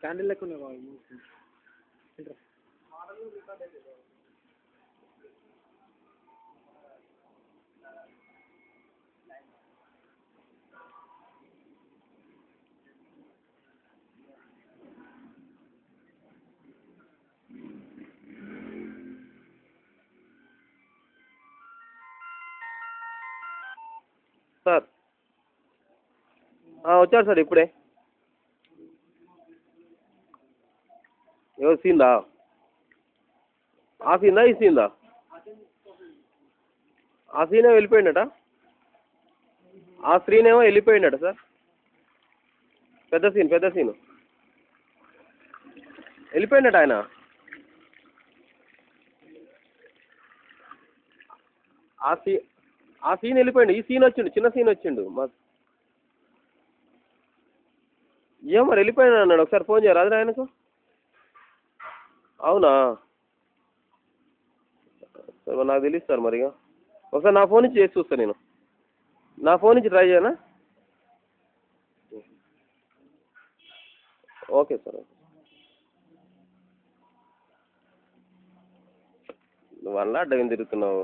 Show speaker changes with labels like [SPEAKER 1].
[SPEAKER 1] Candle లెక్క ఉన్నాయి బాబు.
[SPEAKER 2] Sir వచ్చారు సార్ ఇప్పుడే. ఎవరు సీన్దా? ఆ సీన్దా ఈ సీన్దా? ఆ సీన్ ఏమో వెళ్ళిపోయిందట, ఆ స్క్రీన్ ఏమో వెళ్ళిపోయిందట సార్. పెద్ద సీను వెళ్ళిపోయిందట ఆయన. ఆ సీన్ వెళ్ళిపోయిండు, ఈ సీన్ వచ్చిండు, చిన్న సీన్ వచ్చిండు. ఏమో మరి వెళ్ళిపోయాడు అన్నాడు. ఒకసారి ఫోన్ చేయరా అది ఆయనకు. అవునా సార్, నాకు తెలియదు సార్ మరి. ఒకసారి నా ఫోన్ నుంచి చేసి చూస్తాను నేను, నా ఫోన్ నుంచి ట్రై చేయనా? Okay sir. నువ్వు అలా అడ్డం తిరుగుతున్నావు.